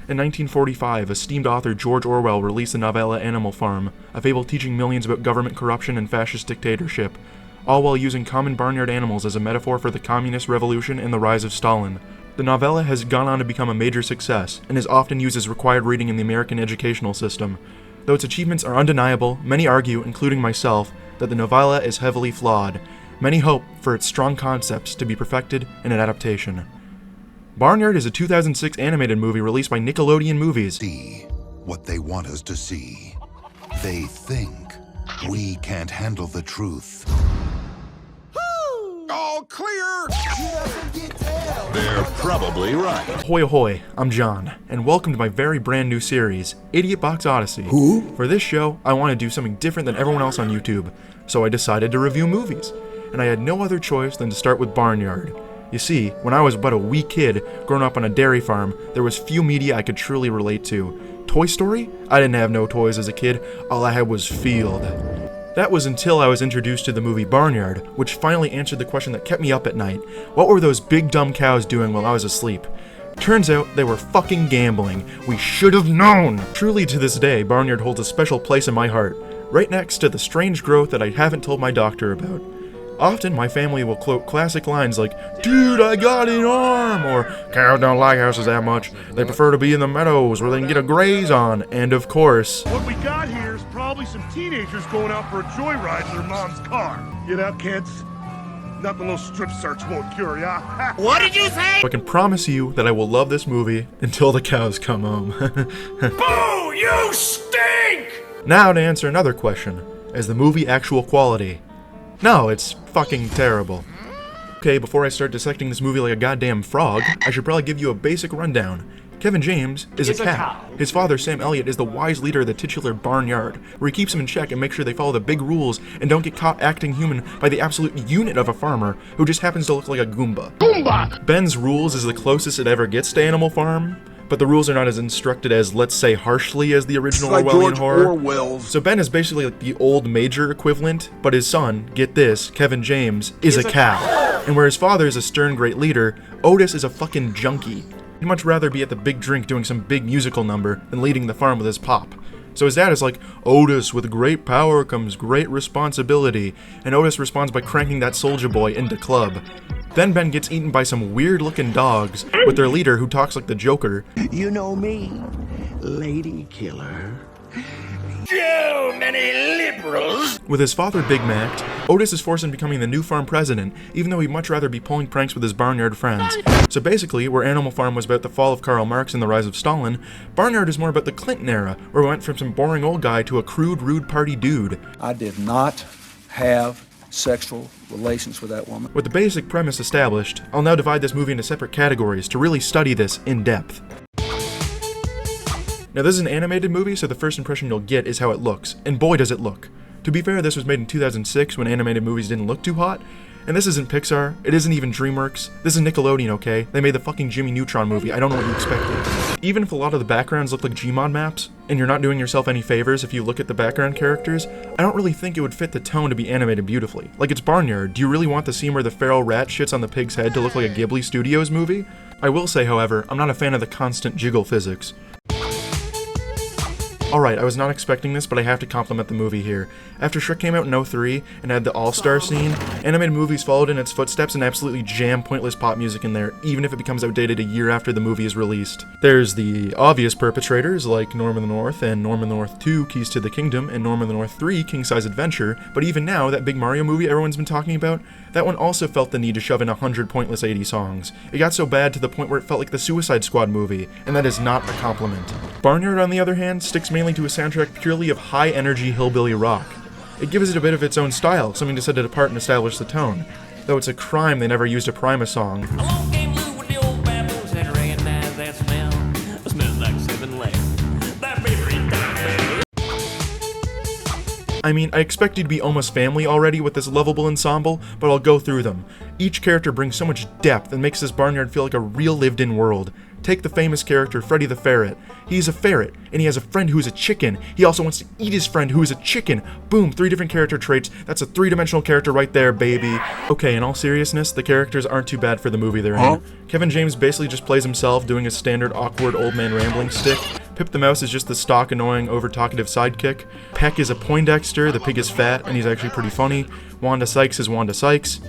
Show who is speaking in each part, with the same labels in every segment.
Speaker 1: In 1945, esteemed author George Orwell released the novella Animal Farm, a fable teaching millions about government corruption and fascist dictatorship, all while using common barnyard animals as a metaphor for the communist revolution and the rise of Stalin. The novella has gone on to become a major success, and is often used as required reading in the American educational system. Though its achievements are undeniable, many argue, including myself, that the novella is heavily flawed. Many hope for its strong concepts to be perfected in an adaptation. Barnyard is a 2006 animated movie released by Nickelodeon Movies.
Speaker 2: See what they want us to see. They think we can't handle the truth.
Speaker 3: All clear!
Speaker 2: They're probably right.
Speaker 1: Ahoy ahoy, I'm John, and welcome to my very brand new series, Idiotbox Odyssey. For this show, I want to do something different than everyone else on YouTube, so I decided to review movies, and I had no other choice than to start with Barnyard. You see, when I was but a wee kid, growing up on a dairy farm, there was few media I could truly relate to. Toy Story? I didn't have no toys as a kid, all I had was field. That was until I was introduced to the movie Barnyard, which finally answered the question that kept me up at night. What were those big dumb cows doing while I was asleep? Turns out they were fucking gambling. We should have known! Truly to this day, Barnyard holds a special place in my heart, right next to the strange growth that I haven't told my doctor about. Often, my family will quote classic lines like, "Dude, I got an arm," or "Cows don't like houses that much. They prefer to be in the meadows where they can get a graze on," and of course,
Speaker 4: what we got here is probably some teenagers going out for a joyride in their mom's car. You know, kids? Nothing a little strip search won't cure ya.
Speaker 3: What did you say?
Speaker 1: I can promise you that I will love this movie until the cows come home.
Speaker 3: Boo! You stink!
Speaker 1: Now to answer another question. Is the movie actual quality? No, it's fucking terrible. Okay, before I start dissecting this movie like a goddamn frog, I should probably give you a basic rundown. Kevin James is a cow. His father, Sam Elliott, is the wise leader of the titular Barnyard, where he keeps them in check and makes sure they follow the big rules and don't get caught acting human by the absolute unit of a farmer who just happens to look like a Goomba. Ben's rules is the closest it ever gets to Animal Farm, but the rules are not as instructed as, let's say, harshly as the original
Speaker 3: Like
Speaker 1: Orwellian
Speaker 3: George
Speaker 1: horror.
Speaker 3: Orwell's.
Speaker 1: So Ben is basically like the old Major equivalent, but his son, get this, Kevin James, is a cow. And where his father is a stern great leader, Otis is a fucking junkie. He'd much rather be at the big drink doing some big musical number than leading the farm with his pop. So his dad is like, "Otis, with great power comes great responsibility," and Otis responds by cranking that soldier boy into club. Then Ben gets eaten by some weird-looking dogs, with their leader who talks like the Joker.
Speaker 5: You know me, lady killer.
Speaker 3: Too many liberals!
Speaker 1: With his father Big Mac, Otis is forced into becoming the new farm president, even though he'd much rather be pulling pranks with his barnyard friends. So basically, where Animal Farm was about the fall of Karl Marx and the rise of Stalin, Barnyard is more about the Clinton era, where we went from some boring old guy to a crude, rude party dude.
Speaker 6: I did not have sexual relations with that woman.
Speaker 1: With the basic premise established, I'll now divide this movie into separate categories to really study this in depth. Now this is an animated movie, so the first impression you'll get is how it looks, and boy does it look. To be fair, this was made in 2006 when animated movies didn't look too hot, and this isn't Pixar, it isn't even DreamWorks, this is Nickelodeon, okay? They made the fucking Jimmy Neutron movie, I don't know what you expected. Even if a lot of the backgrounds look like Gmod maps, and you're not doing yourself any favors if you look at the background characters, I don't really think it would fit the tone to be animated beautifully. Like it's Barnyard, do you really want the scene where the feral rat shits on the pig's head to look like a Ghibli Studios movie? I will say, however, I'm not a fan of the constant jiggle physics. Alright, I was not expecting this, but I have to compliment the movie here. After Shrek came out in 2003 and had the All-Star scene, animated movies followed in its footsteps and absolutely jam pointless pop music in there, even if it becomes outdated a year after the movie is released. There's the obvious perpetrators like Norm in the North and Norm in the North 2 Keys to the Kingdom and Norm in the North 3 King Size Adventure, but even now, that big Mario movie everyone's been talking about, that one also felt the need to shove in 100 pointless 80 songs. It got so bad to the point where it felt like the Suicide Squad movie, and that is not a compliment. Barnyard, on the other hand, sticks mainly to a soundtrack purely of high-energy hillbilly rock. It gives it a bit of its own style, something to set it apart and establish the tone. Though it's a crime they never used a Prima song.
Speaker 7: Along came Lou with the old baboons and recognized that smell. It smells like 7-Eleven. That baby baby.
Speaker 1: I mean, I expect you to be almost family already with this lovable ensemble, but I'll go through them. Each character brings so much depth and makes this Barnyard feel like a real lived-in world. Take the famous character Freddy the Ferret. He's a ferret, and he has a friend who's a chicken. He also wants to eat his friend who is a chicken. Boom, 3 different character traits. That's a 3-dimensional character right there, baby. Okay, in all seriousness, the characters aren't too bad for the movie they're in. Kevin James basically just plays himself, doing his standard awkward old man rambling stick. Pip the Mouse is just the stock annoying over-talkative sidekick. Peck is a Poindexter, the pig is fat, and he's actually pretty funny. Wanda Sykes is Wanda Sykes.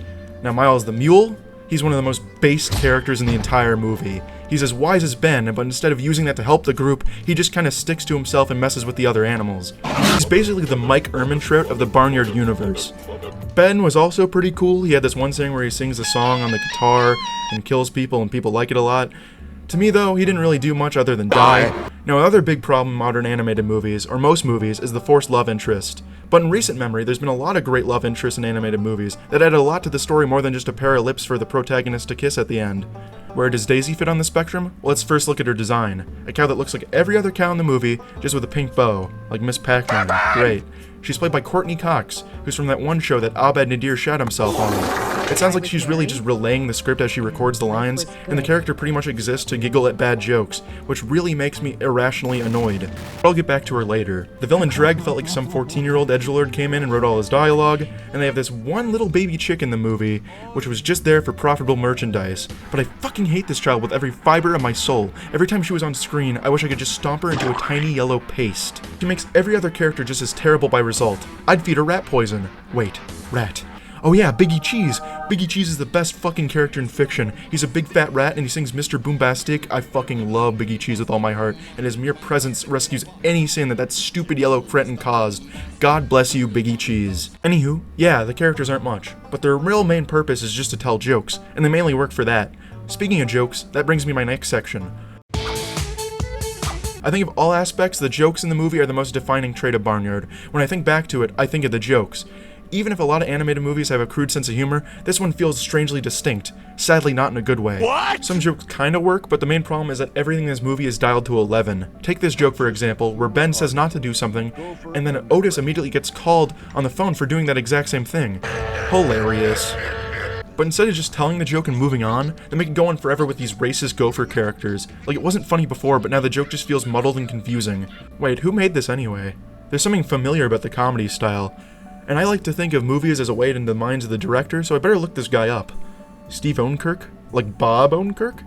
Speaker 1: Now Miles the Mule, he's one of the most base characters in the entire movie. He's as wise as Ben, but instead of using that to help the group, he just kind of sticks to himself and messes with the other animals. He's basically the Mike Ehrmantraut of the Barnyard universe. Ben was also pretty cool. He had this one scene where he sings a song on the guitar and kills people, and people like it a lot. To me though, he didn't really do much other than die. Now another big problem in modern animated movies, or most movies, is the forced love interest. But in recent memory, there's been a lot of great love interests in animated movies that added a lot to the story more than just a pair of lips for the protagonist to kiss at the end. Where does Daisy fit on the spectrum? Well, let's first look at her design. A cow that looks like every other cow in the movie, just with a pink bow, like Miss Pac-Man. Great. She's played by Courtney Cox, who's from that one show that Abed Nadir shot himself on. It sounds like she's really just relaying the script as she records the lines, and the character pretty much exists to giggle at bad jokes, which really makes me irrationally annoyed. But I'll get back to her later. The villain Dreg felt like some 14-year-old edgelord came in and wrote all his dialogue, and they have this one little baby chick in the movie, which was just there for profitable merchandise. But I fucking hate this child with every fiber of my soul. Every time she was on screen, I wish I could just stomp her into a tiny yellow paste. She makes every other character just as terrible by result. I'd feed her rat poison. Wait, rat. Oh yeah, Biggie Cheese. Biggie Cheese is the best fucking character in fiction. He's a big fat rat and he sings Mr. Boombastic. I fucking love Biggie Cheese with all my heart, and his mere presence rescues any sin that stupid yellow cretin caused. God bless you, Biggie Cheese. Anywho, yeah, the characters aren't much, but their real main purpose is just to tell jokes, and they mainly work for that. Speaking of jokes, that brings me to my next section. I think of all aspects, the jokes in the movie are the most defining trait of Barnyard. When I think back to it, I think of the jokes. Even if a lot of animated movies have a crude sense of humor, this one feels strangely distinct. Sadly, not in a good way.
Speaker 3: What?
Speaker 1: Some jokes kinda work, but the main problem is that everything in this movie is dialed to 11. Take this joke for example, where Ben says not to do something, and then Otis immediately gets called on the phone for doing that exact same thing. Hilarious. But instead of just telling the joke and moving on, they make it go on forever with these racist gopher characters. Like it wasn't funny before, but now the joke just feels muddled and confusing. Wait, who made this anyway? There's something familiar about the comedy style. And I like to think of movies as a way into the minds of the director, so I better look this guy up. Steve Odenkirk? Like Bob Odenkirk?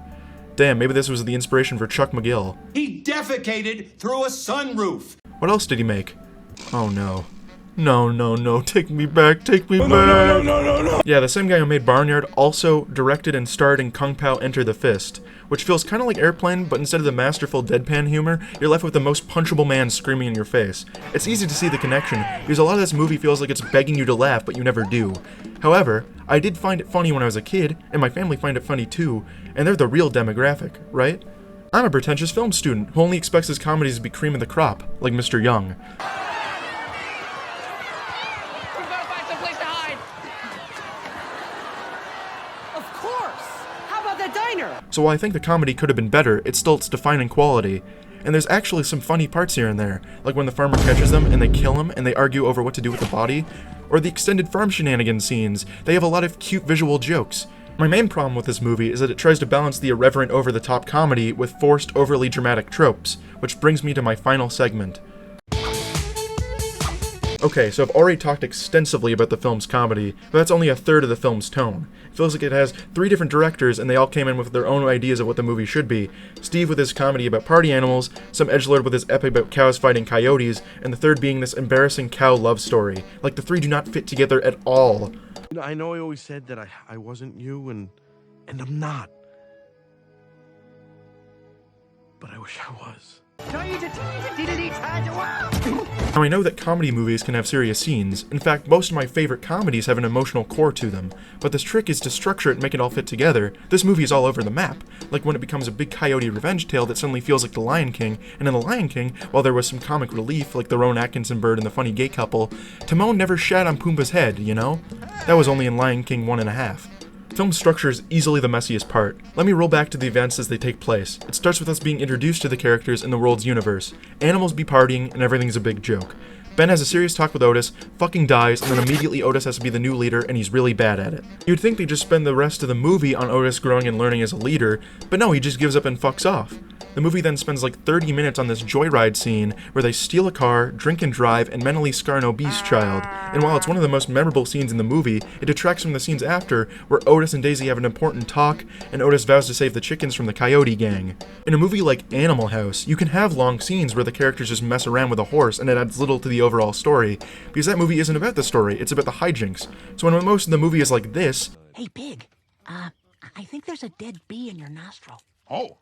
Speaker 1: Damn, maybe this was the inspiration for Chuck McGill.
Speaker 3: He defecated through a sunroof.
Speaker 1: What else did he make? Oh no. No, take me back, take me back. No. Yeah, the same guy who made Barnyard also directed and starred in Kung Pao Enter the Fist, which feels kind of like Airplane, but instead of the masterful deadpan humor, you're left with the most punchable man screaming in your face. It's easy to see the connection, because a lot of this movie feels like it's begging you to laugh, but you never do. However, I did find it funny when I was a kid, and my family find it funny too, and they're the real demographic, right? I'm a pretentious film student who only expects his comedies to be cream of the crop, like Mr. Young. So while I think the comedy could have been better, it's still its defining quality. And there's actually some funny parts here and there, like when the farmer catches them and they kill him and they argue over what to do with the body, or the extended farm shenanigans scenes. They have a lot of cute visual jokes. My main problem with this movie is that it tries to balance the irreverent over-the-top comedy with forced, overly dramatic tropes, which brings me to my final segment. Okay, so I've already talked extensively about the film's comedy, but that's only a third of the film's tone. It feels like it has 3 different directors and they all came in with their own ideas of what the movie should be. Steve with his comedy about party animals, some edgelord with his epic about cows fighting coyotes, and the third being this embarrassing cow love story. Like the 3 do not fit together at all.
Speaker 8: You know, I know I always said that I wasn't you, and I'm not. But I wish I was.
Speaker 1: Now I know that comedy movies can have serious scenes. In fact, most of my favorite comedies have an emotional core to them. But this trick is to structure it and make it all fit together. This movie is all over the map. Like when it becomes a big coyote revenge tale that suddenly feels like The Lion King, and in The Lion King, while there was some comic relief like the Rowan Atkinson bird and the funny gay couple, Timon never shat on Pumbaa's head, you know? That was only in Lion King 1.5. Film structure is easily the messiest part. Let me roll back to the events as they take place. It starts with us being introduced to the characters in the world's universe. Animals be partying and everything's a big joke. Ben has a serious talk with Otis, fucking dies, and then immediately Otis has to be the new leader, and he's really bad at it. You'd think they'd just spend the rest of the movie on Otis growing and learning as a leader, but no, he just gives up and fucks off. The movie then spends like 30 minutes on this joyride scene where they steal a car, drink and drive, and mentally scar an obese child. And while it's one of the most memorable scenes in the movie, it detracts from the scenes after, where Otis and Daisy have an important talk, and Otis vows to save the chickens from the coyote gang. In a movie like Animal House, you can have long scenes where the characters just mess around with a horse, and it adds little to the overall story, because that movie isn't about the story, it's about the hijinks. So when most of the movie is like this...
Speaker 5: Hey, Pig. I think there's a dead bee in your nostril.
Speaker 4: Oh.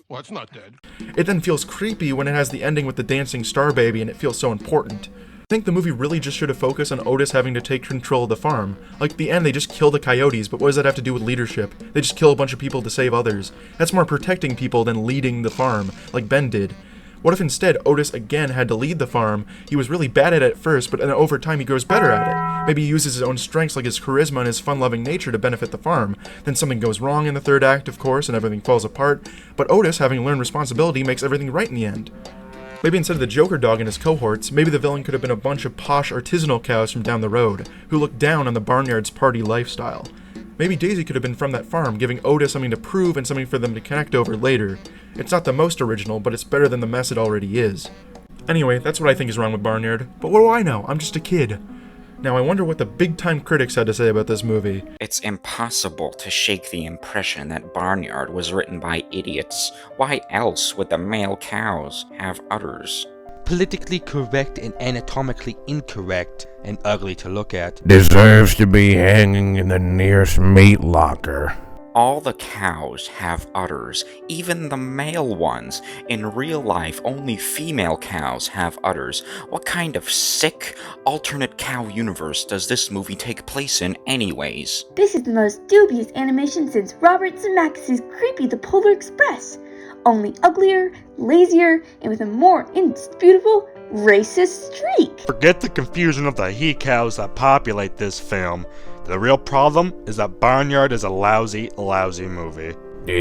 Speaker 4: Well, it's not dead.
Speaker 1: It then feels creepy when it has the ending with the dancing star baby and it feels so important. I think the movie really just should have focused on Otis having to take control of the farm. Like, at the end, they just kill the coyotes, but what does that have to do with leadership? They just kill a bunch of people to save others. That's more protecting people than leading the farm, like Ben did. What if instead Otis again had to lead the farm? He was really bad at it at first, but then over time he grows better at it. Maybe he uses his own strengths like his charisma and his fun-loving nature to benefit the farm. Then something goes wrong in the third act, of course, and everything falls apart, but Otis, having learned responsibility, makes everything right in the end. Maybe instead of the Joker dog and his cohorts, maybe the villain could have been a bunch of posh artisanal cows from down the road, who looked down on the Barnyard's party lifestyle. Maybe Daisy could have been from that farm, giving Otis something to prove and something for them to connect over later. It's not the most original, but it's better than the mess it already is. Anyway, that's what I think is wrong with Barnyard, but what do I know? I'm just a kid. Now I wonder what the big-time critics had to say about this movie.
Speaker 9: It's impossible to shake the impression that Barnyard was written by idiots. Why else would the male cows have udders?
Speaker 10: Politically correct and anatomically incorrect and ugly to look at.
Speaker 11: Deserves to be hanging in the nearest meat locker.
Speaker 9: All the cows have udders, even the male ones. In real life, only female cows have udders. What kind of sick, alternate cow universe does this movie take place in anyways?
Speaker 12: This is the most dubious animation since Robert Zemeckis' Creepy the Polar Express. Only uglier, lazier, and with a more indisputable racist streak.
Speaker 13: Forget the confusion of the he-cows that populate this film. The real problem is that Barnyard is a lousy, lousy movie.
Speaker 11: Don't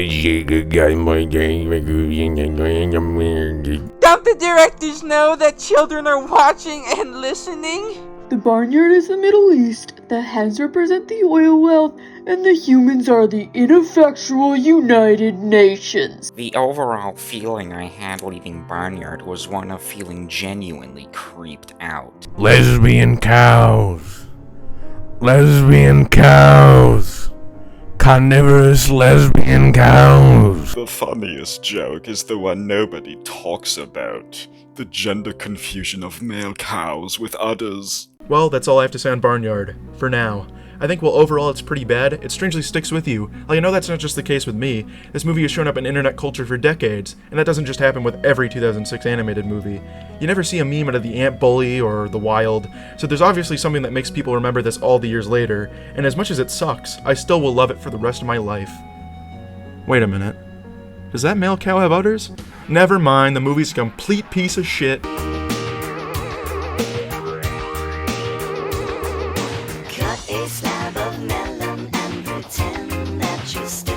Speaker 14: the directors know that children are watching and listening?
Speaker 12: The Barnyard is the Middle East, the hens represent the oil wealth, and the humans are the ineffectual United Nations.
Speaker 9: The overall feeling I had leaving Barnyard was one of feeling genuinely creeped out.
Speaker 11: Lesbian cows. Lesbian cows. Carnivorous lesbian cows.
Speaker 15: The funniest joke is the one nobody talks about. The gender confusion of male cows with udders.
Speaker 1: Well, that's all I have to say on Barnyard, for now. I think while overall it's pretty bad, it strangely sticks with you. Like, I know that's not just the case with me. This movie has shown up in internet culture for decades, and that doesn't just happen with every 2006 animated movie. You never see a meme out of the ant bully or the wild, so there's obviously something that makes people remember this all the years later, and as much as it sucks, I still will love it for the rest of my life. Wait a minute. Does that male cow have udders? Never mind, the movie's a complete piece of shit.
Speaker 16: Cut a slab of melon and pretend that you still